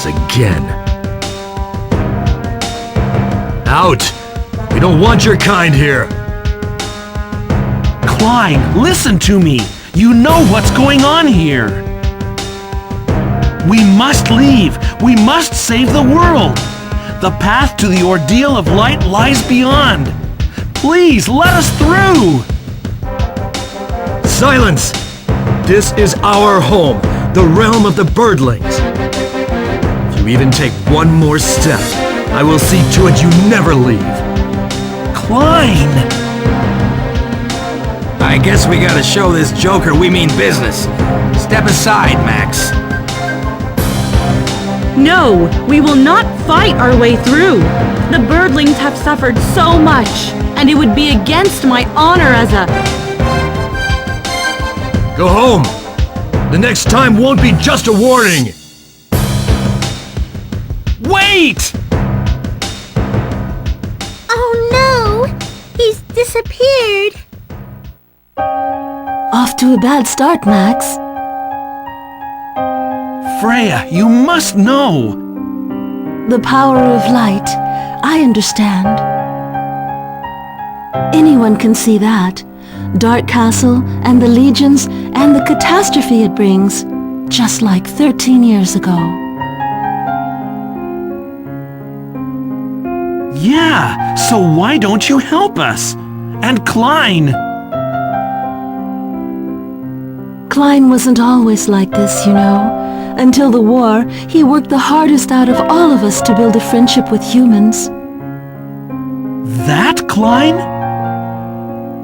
again. Out! We don't want your kind here! Klein, listen to me! You know what's going on here! We must leave! We must save the world! The path to the ordeal of light lies beyond! Please, let us through! Silence! This is our home, the realm of the birdlings. If you even take one more step, I will see to it you never leave. Klein! I guess we gotta show this joker we mean business. Step aside, Max. No, we will not fight our way through. The birdlings have suffered so much, and it would be against my honor as a... Go home! The next time won't be just a warning! Wait! Oh no! He's disappeared! Off to a bad start, Max. Freyja, you must know! The power of light. I understand. Anyone can see that. Dark Castle and the legions and the catastrophe it brings, just like 13 years ago. Yeah, so why don't you help us? And Klein! Klein wasn't always like this, you know. Until the war, he worked the hardest out of all of us to build a friendship with humans. That Klein?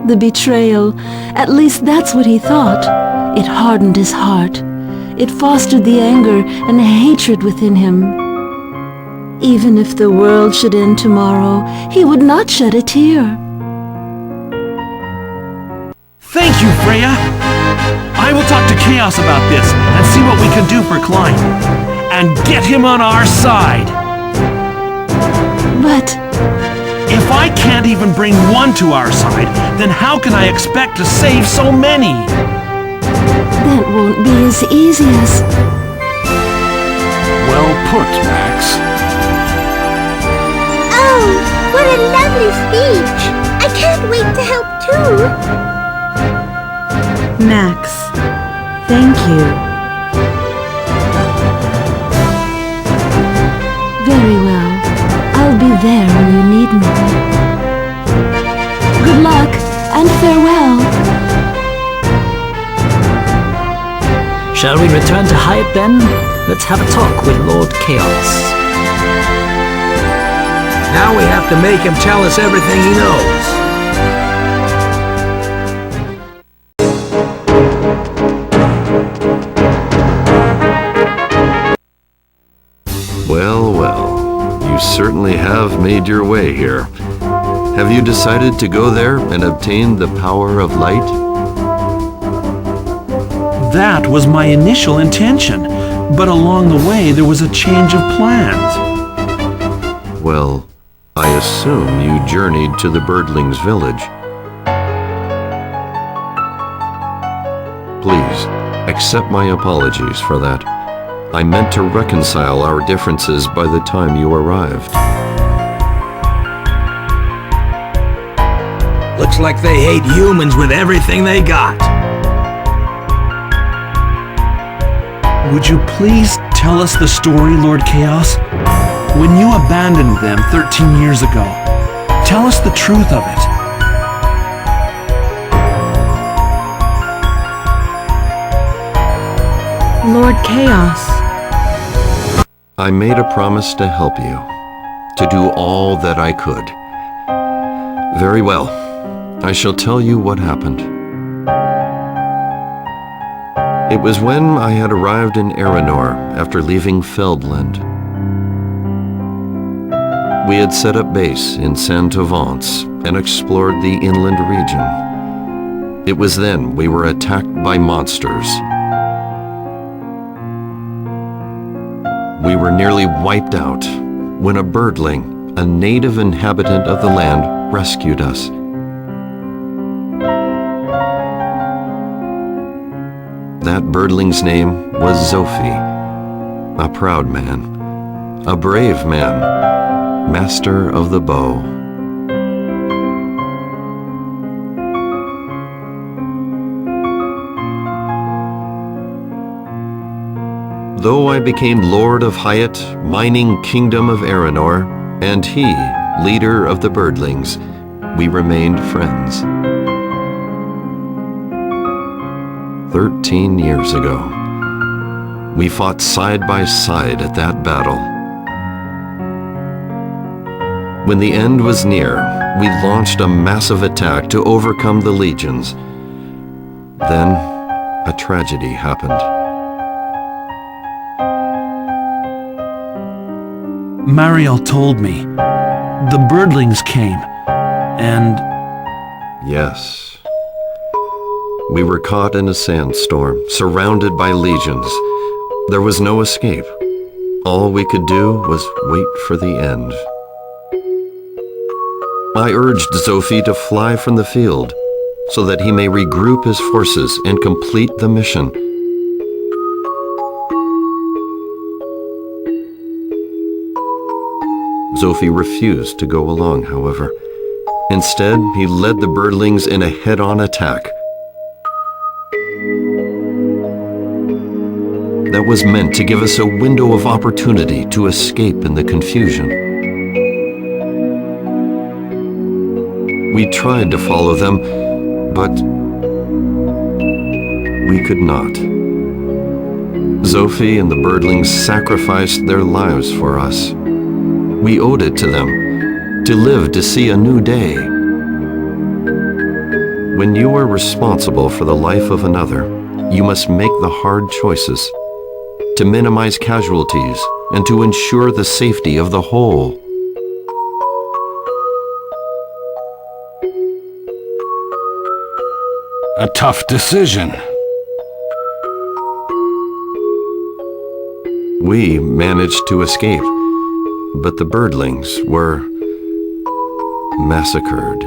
The betrayal, at least that's what he thought. It hardened his heart. It fostered the anger and hatred within him. Even if the world should end tomorrow, he would not shed a tear. Thank you, Freyja! I will talk to Chaos about this and see what we can do for Klein. And get him on our side! But... if I can't even bring one to our side, then how can I expect to save so many? that won't be as easy as... Well put, Max. Oh, what a lovely speech! I can't wait to help too! Max, thank you. Very well. I'll be there when you need me. Good luck, and farewell. Shall we return to Hyatt then? Let's have a talk with Lord Chaos. Now we have to make him tell us everything he knows. Well, well, you certainly have made your way here. Have you decided to go there and obtain the power of light? That was my initial intention, but along the way there was a change of plans. Well, I assume you journeyed to the birdlings' village. Please, accept my apologies for that. I meant to reconcile our differences by the time you arrived. Looks like they hate humans with everything they got. Would you please tell us the story, Lord Chaos? When you abandoned them 13 years ago, tell us the truth of it. Lord Chaos. I made a promise to help you, to do all that I could. Very well. I shall tell you what happened. It was when I had arrived in Aranor after leaving Feldland. We had set up base in Saint-Avance and explored the inland region. It was then we were attacked by monsters. We were nearly wiped out when a birdling, a native inhabitant of the land, rescued us. That birdling's name was Zophie, a proud man, a brave man, master of the bow. Though I became Lord of Hyatt, mining kingdom of Aranor, and he, leader of the birdlings, we remained friends. 13 years ago, we fought side by side at that battle. When the end was near, we launched a massive attack to overcome the legions. Then, a tragedy happened. Mariel told me. The birdlings came, and... Yes. We were caught in a sandstorm, surrounded by legions. There was no escape. All we could do was wait for the end. I urged Zofi to fly from the field, so that he may regroup his forces and complete the mission. Zofi refused to go along, however. Instead, he led the birdlings in a head-on attack. That was meant to give us a window of opportunity to escape in the confusion. We tried to follow them, but we could not. Zofi and the birdlings sacrificed their lives for us. We owed it to them, to live to see a new day. When you are responsible for the life of another, you must make the hard choices to minimize casualties and to ensure the safety of the whole. A tough decision. We managed to escape, but the birdlings were massacred.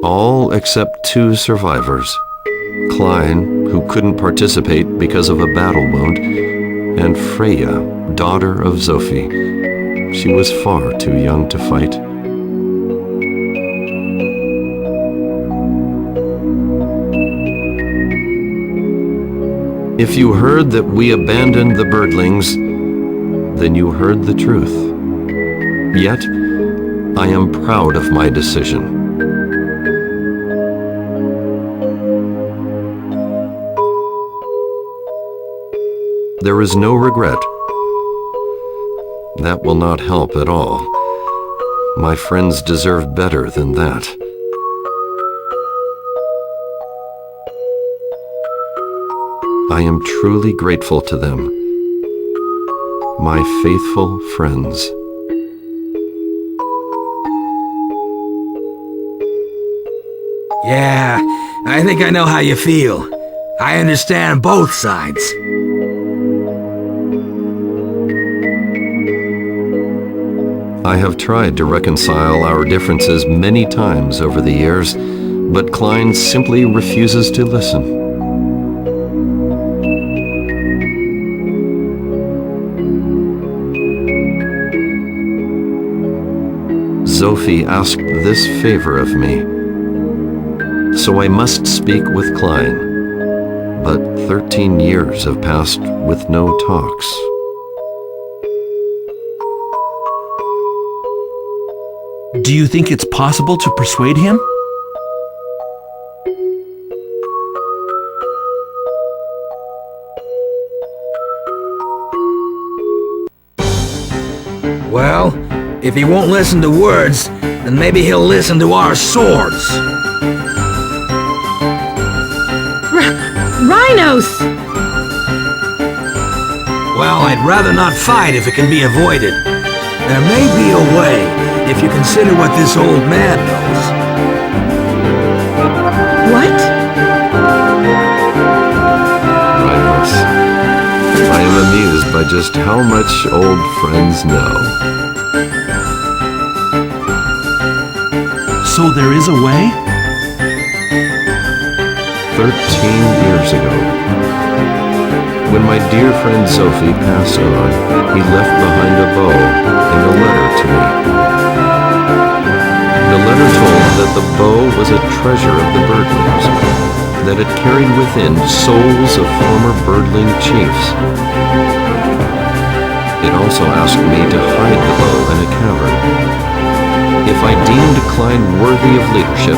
All except 2 survivors. Klein, who couldn't participate because of a battle wound, and Freyja, daughter of Zofi. She was far too young to fight. If you heard that we abandoned the birdlings, then you heard the truth. Yet, I am proud of my decision. There is no regret. That will not help at all. My friends deserve better than that. I am truly grateful to them, my faithful friends. Yeah, I think I know how you feel. I understand both sides. I have tried to reconcile our differences many times over the years, but Klein simply refuses to listen. Zofi asked this favor of me, so I must speak with Klein. But 13 years have passed with no talks. Do you think it's possible to persuade him? Well, if he won't listen to words, then maybe he'll listen to our swords. Rhinos! Well, I'd rather not fight if it can be avoided. There may be a way, if you consider what this old man knows. What? Rhinos. I am amused by just how much old friends know. So there is a way? 13 years ago, When my dear friend Sophie passed on, he left behind a bow and a letter to me. The letter told that the bow was a treasure of the birdlings, that it carried within souls of former birdling chiefs. It also asked me to hide the bow in a cavern. If I deemed Klein worthy of leadership,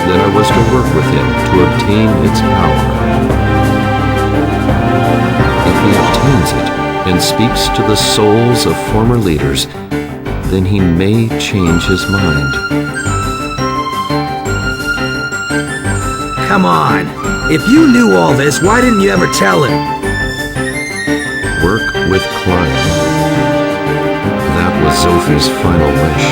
then I was to work with him to obtain its power. If he obtains it and speaks to the souls of former leaders, then he may change his mind. Come on. If you knew all this, why didn't you ever tell him? Work with Klein. That was Sophie's final wish.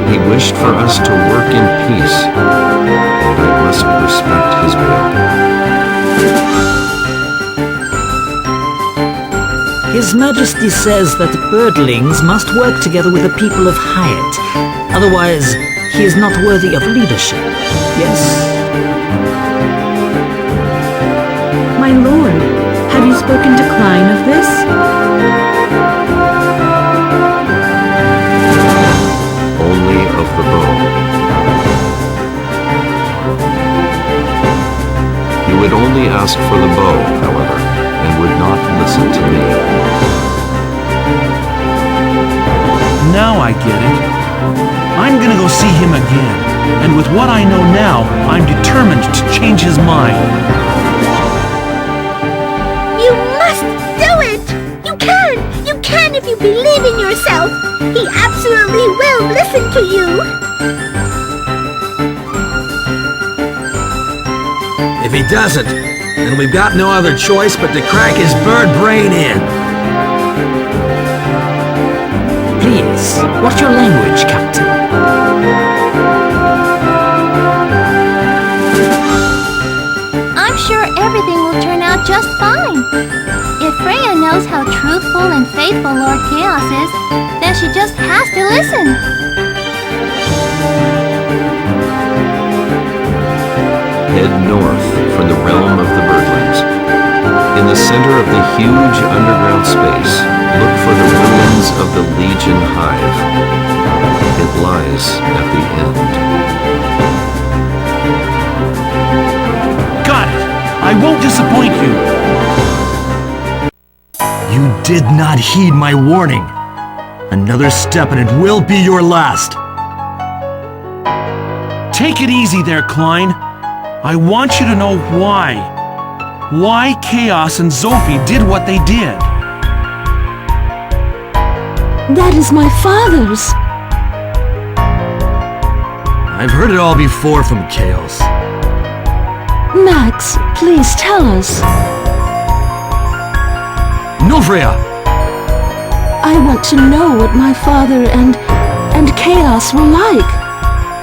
He wished for us to work in peace, and I must respect his will. His Majesty says that the birdlings must work together with the people of Hyatt. Otherwise, he is not worthy of leadership. Yes? My lord, have you spoken to Klein of this? Only of the bow. You would only ask for the bow, however, and would not listen to me. Now I get it. I'm gonna go see him again, and with what I know now, I'm determined to change his mind. You must do it! You can! You can if you believe in yourself! He absolutely will listen to you! If he doesn't, then we've got no other choice but to crack his bird brain in. Please, watch your language, Captain. I'm sure everything will turn out just fine. If Freyja knows how truthful and faithful Lord Chaos is, then she just has to listen. Head north for the realm of the birdlings. In the center of the huge underground space, look for the ruins of the Legion Hive. It lies at the end. Got it! I won't disappoint you! You did not heed my warning. Another step and it will be your last. Take it easy there, Klein. I want you to know why. Why Chaos and Sophie did what they did. That is my father's. I've heard it all before from Chaos. Max, please tell us. No, Freyja! I want to know what my father and Chaos were like.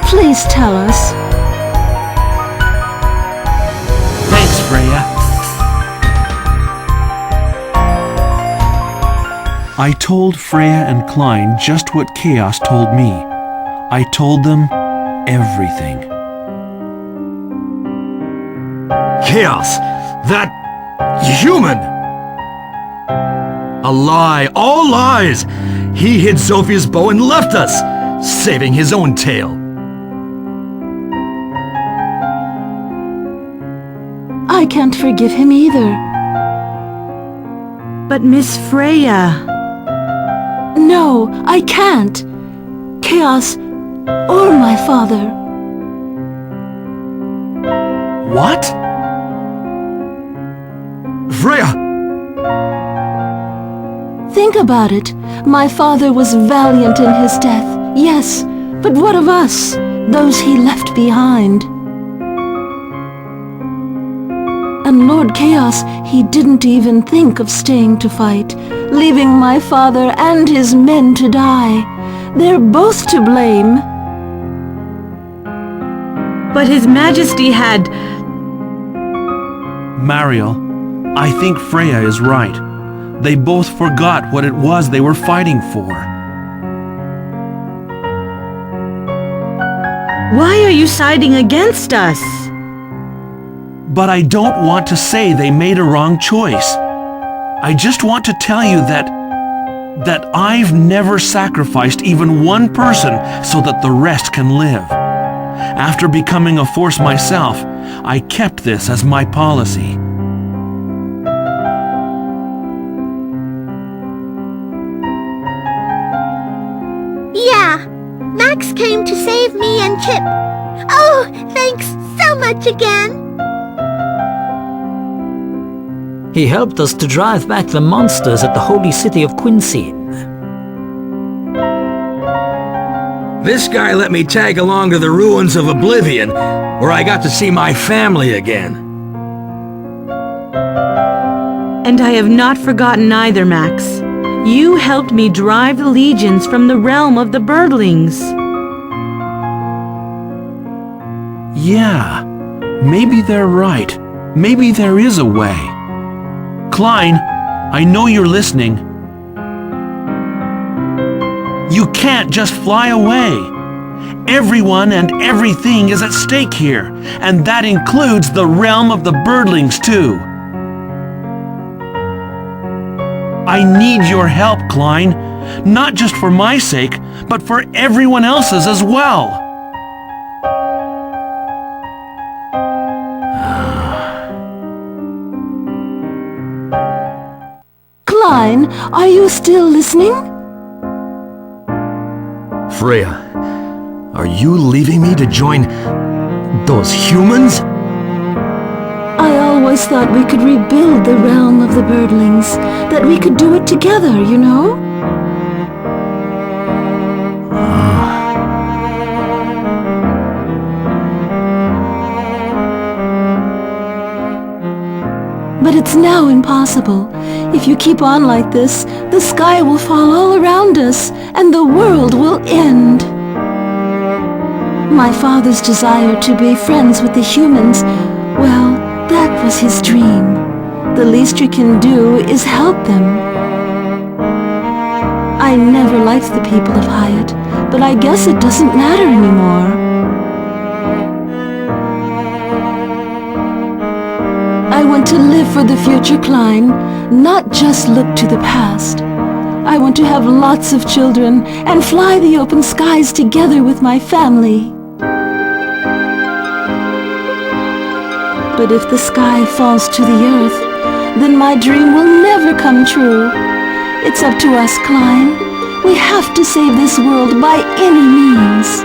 Please tell us. Thanks, Freyja. I told Freyja and Klein just what Chaos told me. I told them everything. Chaos! That human! A lie, all lies! He hid Sophie's bow and left us, saving his own tail. I can't forgive him either. But Miss Freyja... No, I can't. Chaos or my father. What? Freyja! Think about it. My father was valiant in his death, yes, but what of us, those he left behind? And Lord Chaos, he didn't even think of staying to fight, leaving my father and his men to die. They're both to blame. But His Majesty had... Mariel, I think Freyja is right. They both forgot what it was they were fighting for. Why are you siding against us? But I don't want to say they made a wrong choice. I just want to tell you that I've never sacrificed even one person so that the rest can live. After becoming a force myself, I kept this as my policy. Yeah, Max came to save me and Chip. Oh, thanks so much again. He helped us to drive back the monsters at the holy city of Quincy. This guy let me tag along to the ruins of Oblivion, where I got to see my family again. And I have not forgotten either, Max. You helped me drive the legions from the realm of the birdlings. Yeah, maybe they're right. Maybe there is a way. Klein, I know you're listening. You can't just fly away. Everyone and everything is at stake here, and that includes the realm of the birdlings too. I need your help, Klein, not just for my sake, but for everyone else's as well. Klein, are you still listening? Freyja, are you leaving me to join those humans? I always thought we could rebuild the realm of the birdlings, that we could do it together, you know? But it's now impossible. If you keep on like this, the sky will fall all around us, and the world will end. My father's desire to be friends with the humans, well, that was his dream. The least you can do is help them. I never liked the people of Hyatt, but I guess it doesn't matter anymore. I want to live for the future, Klein, not just look to the past. I want to have lots of children and fly the open skies together with my family. But if the sky falls to the earth, then my dream will never come true. It's up to us, Klein. We have to save this world by any means.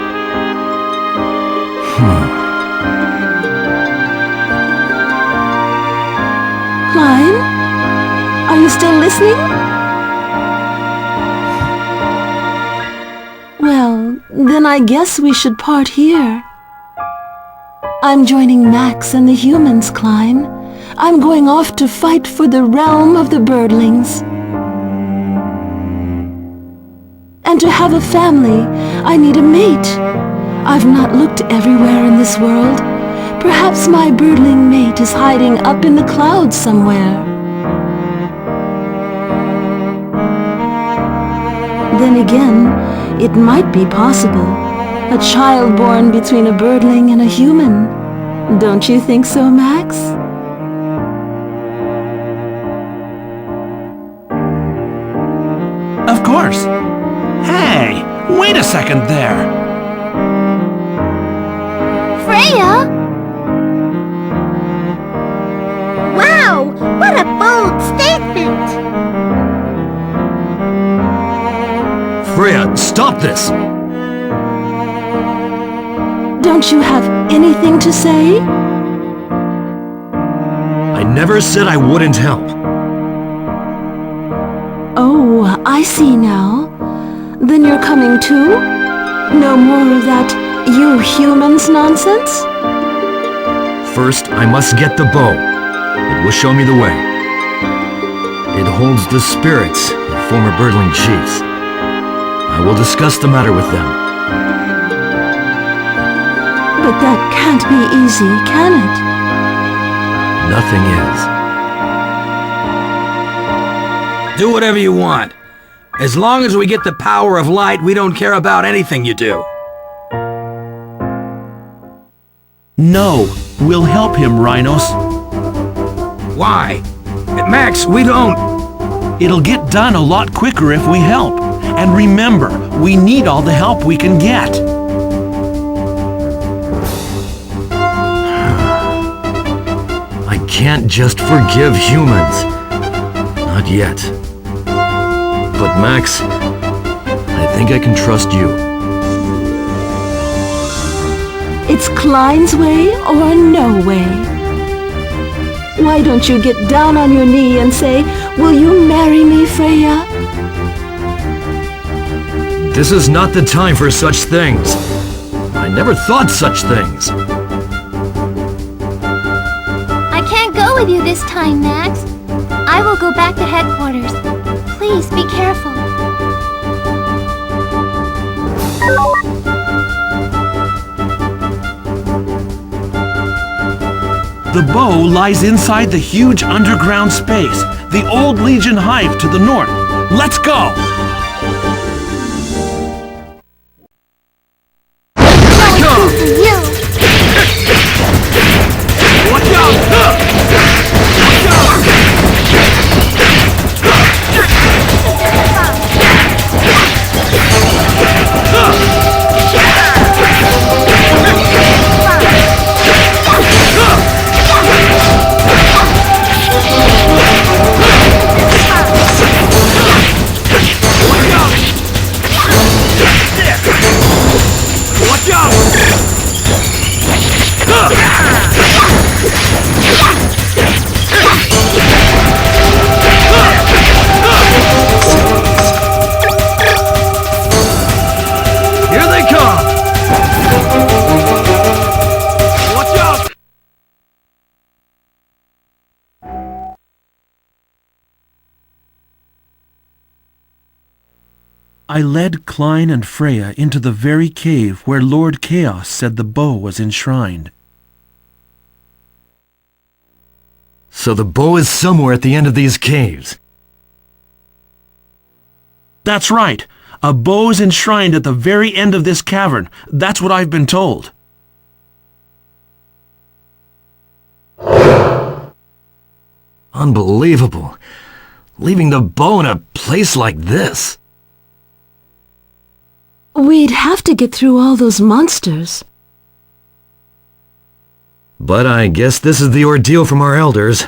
Klein? Are you still listening? Well, then I guess we should part here. I'm joining Max and the humans, Klein. I'm going off to fight for the realm of the birdlings. And to have a family, I need a mate. I've not looked everywhere in this world. Perhaps my birdling mate is hiding up in the clouds somewhere. Then again, it might be possible. A child born between a birdling and a human. Don't you think so, Max? Of course. Hey, wait a second there. Freyja? Wow, what a bold statement! Freyja, stop this! Don't you have anything to say? I never said I wouldn't help. Oh, I see now. Then you're coming too? No more of that you humans nonsense? First, I must get the bow. It will show me the way. It holds the spirits of former birdling chiefs. I will discuss the matter with them. But that can't be easy, can it? Nothing is. Do whatever you want. As long as we get the power of light, we don't care about anything you do. No, We'll help him, Rhinos. Why? Max, we don't... It'll get done a lot quicker if we help. And remember, we need all the help we can get. I can't just forgive humans. Not yet. But Max, I think I can trust you. It's Klein's way or no way. Why don't you get down on your knee and say, "Will you marry me, Freyja?" This is not the time for such things. I never thought such things. I can't go with you this time, Max. I will go back to headquarters. Please be careful. The bow lies inside the huge underground space, the old Legion hive to the north. Let's go! I led Klein and Freyja into the very cave where Lord Chaos said the bow was enshrined. So the bow is somewhere at the end of these caves. That's right. A bow is enshrined at the very end of this cavern. That's what I've been told. Unbelievable. Leaving the bow in a place like this. We'd have to get through all those monsters. But I guess this is the ordeal from our elders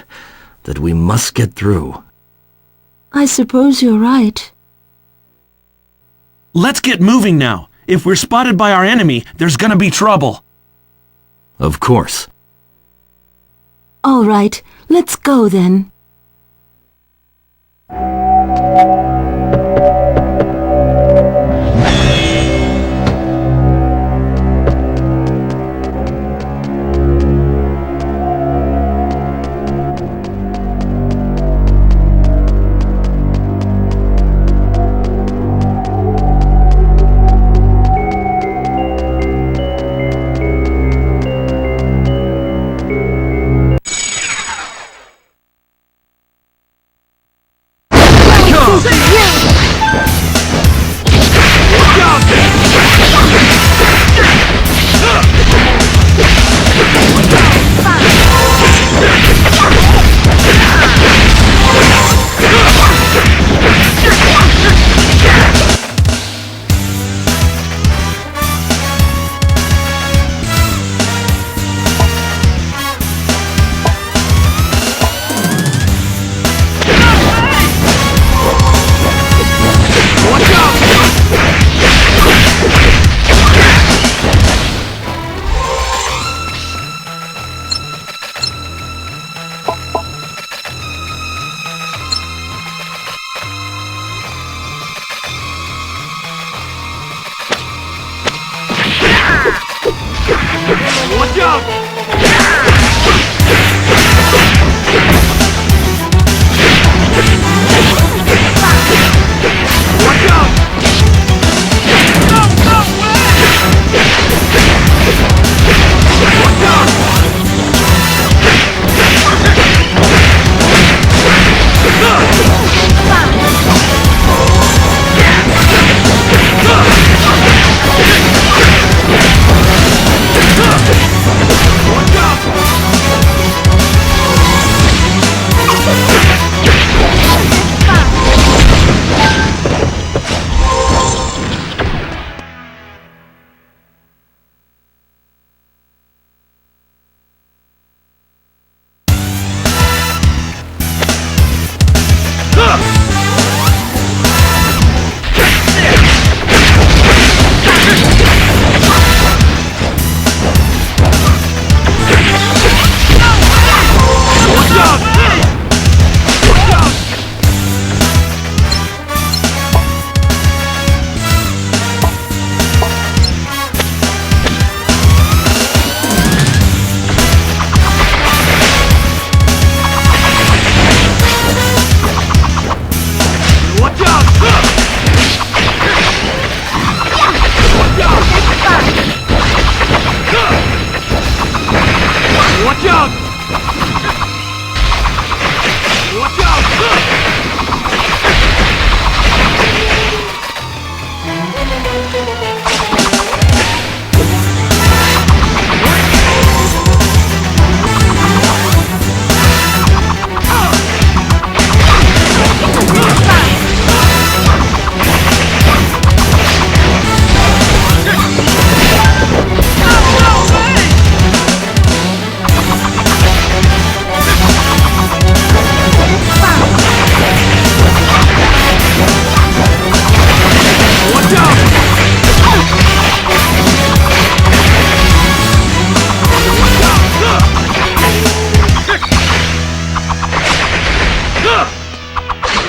that we must get through. I suppose you're right. Let's get moving now. If we're spotted by our enemy, there's gonna be trouble. Of course. All right, let's go then.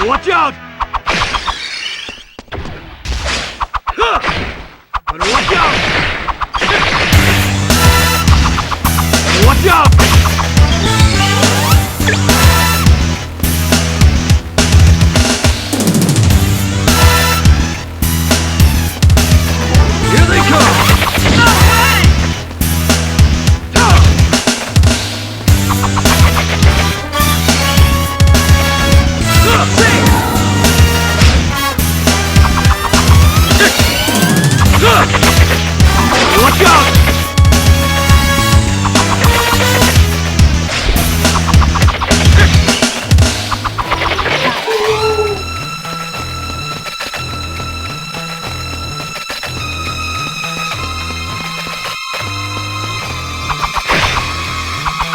Watch out! Better watch out! Watch out! Here they come! No way! Watch out! Watch out!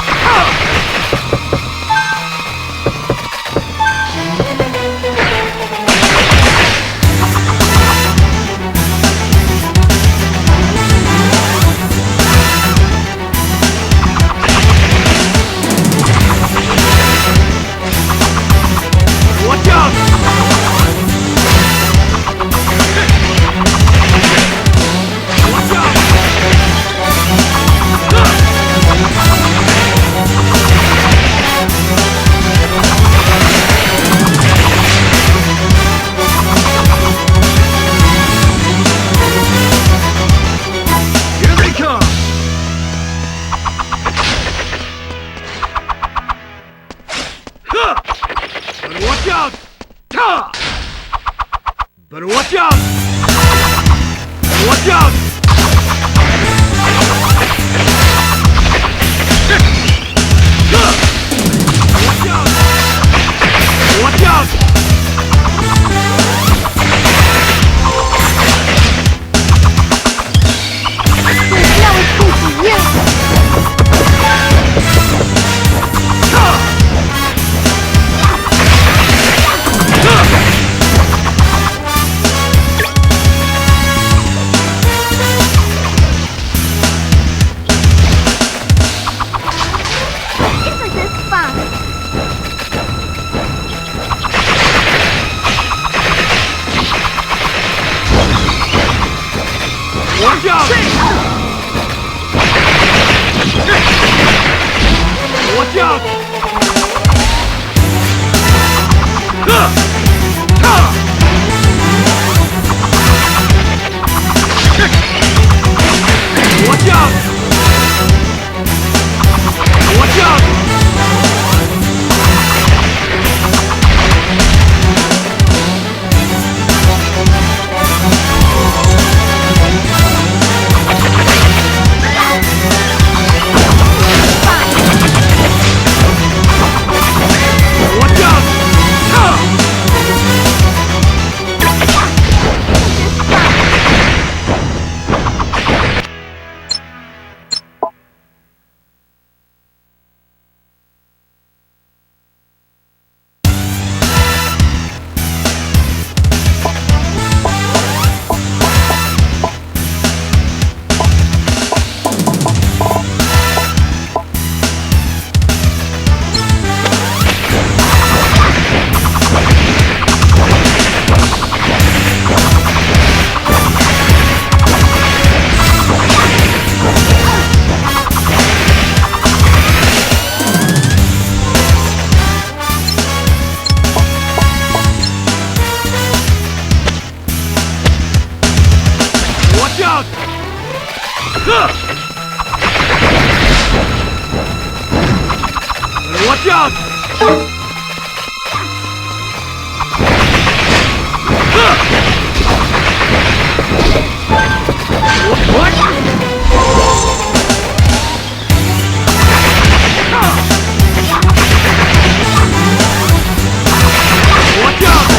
Watch out! Here they come! Better watch out! Better watch out! Better watch out! Watch out! Watch out! There's no escape for you! Isn't this fun? Watch out! Watch out! Watch out! Watch out! Watch out! Watch out! Watch out! Watch out!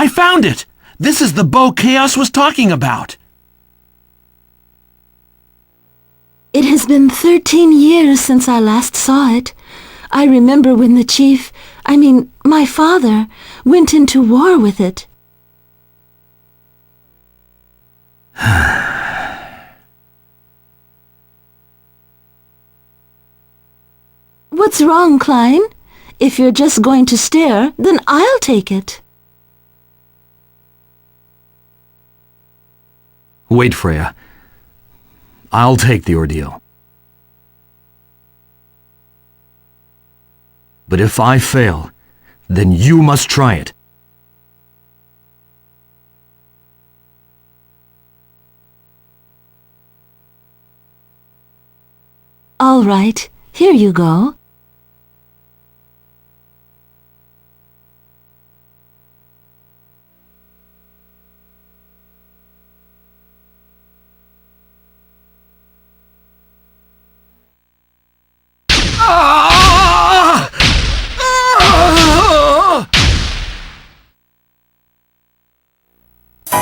I found it! This is the bow Chaos was talking about. It has been 13 years since I last saw it. I remember when the chief, my father, went into war with it. What's wrong, Klein? If you're just going to stare, then I'll take it. Wait, Freyja. I'll take the ordeal. But if I fail, then you must try it. All right, here you go.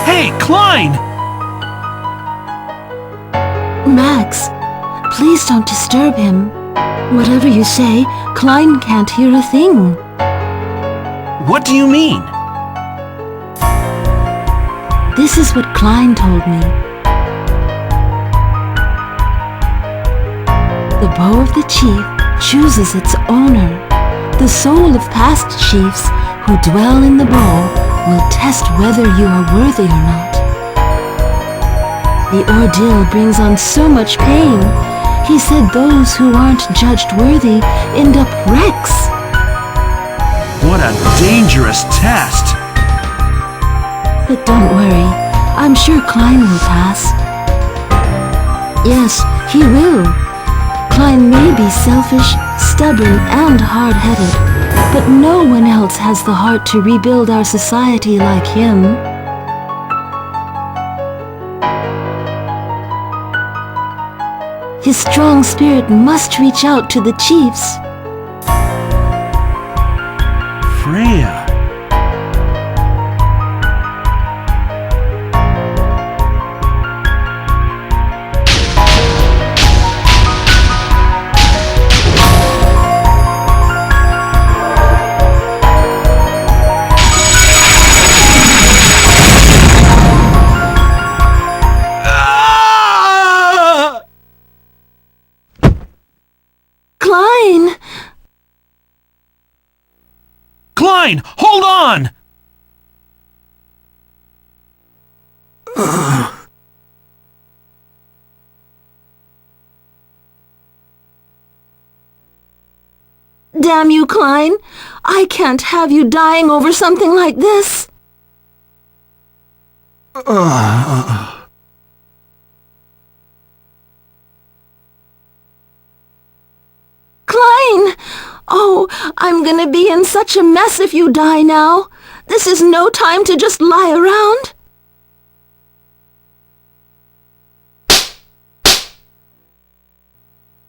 Hey, Klein! Max, please don't disturb him. Whatever you say, Klein can't hear a thing. What do you mean? This is what Klein told me. The bow of the chief chooses its owner. The soul of past chiefs who dwell in the bow will test whether you are worthy or not. The ordeal brings on so much pain. He said those who aren't judged worthy end up wrecks. What a dangerous test! But don't worry, I'm sure Klein will pass. Yes, he will. Klein may be selfish, stubborn, and hard-headed, but no one else has the heart to rebuild our society like him. His strong spirit must reach out to the chiefs. Freyja. Klein! Klein, hold on! Damn you, Klein! I can't have you dying over something like this! Klein! Oh, I'm gonna be in such a mess if you die now. This is no time to just lie around.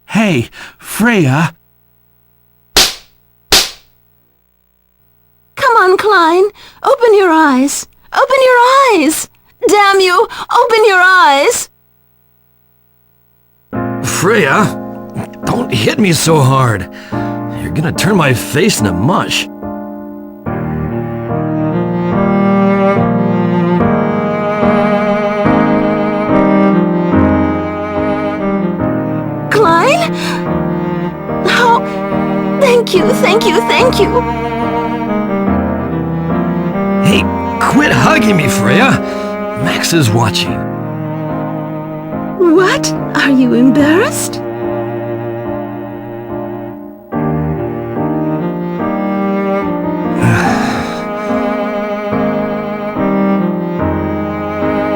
Hey, Freyja. Come on, Klein. Open your eyes. Open your eyes! Damn you! Open your eyes! Freyja, don't hit me so hard. You're gonna turn my face into mush. Klein? Oh, thank you, thank you, thank you. Hey, quit hugging me, Freyja. Max is watching. What? Are you embarrassed?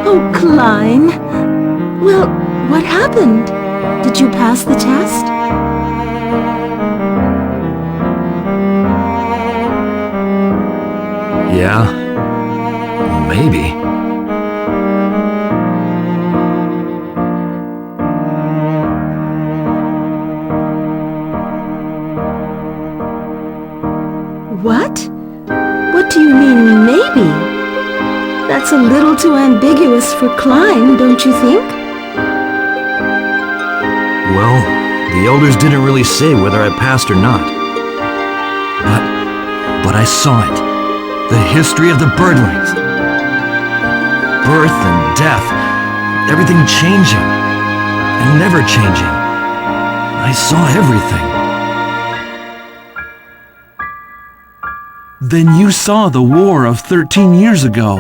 Oh, Klein. Well, what happened? Did you pass the test? Yeah, maybe. What? What do you mean, maybe? That's a little too ambiguous for Klein, don't you think? Well, the elders didn't really say whether I passed or not. But I saw it. The history of the birdlings. Birth and death. Everything changing. And never changing. I saw everything. Then you saw the war of 13 years ago.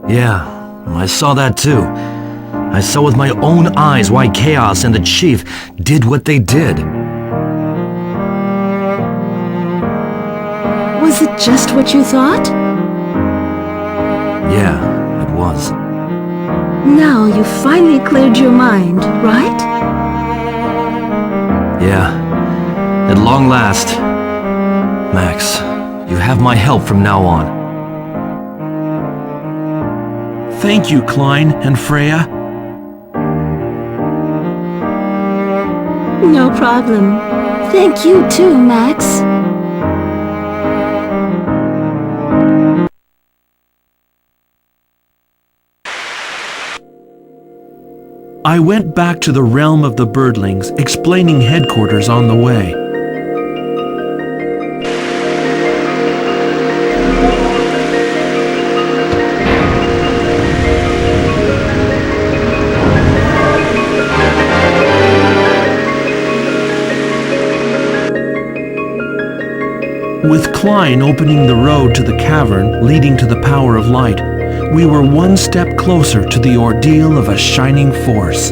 Yeah, I saw that too. I saw with my own eyes why Chaos and the Chief did what they did. Was it just what you thought? Yeah, it was. Now you finally cleared your mind, right? Yeah, at long last. Max, you have my help from now on. Thank you, Klein and Freyja. No problem. Thank you too, Max. I went back to the realm of the birdlings, explaining headquarters on the way. With Klein opening the road to the cavern leading to the power of light, we were one step closer to the ordeal of a shining force.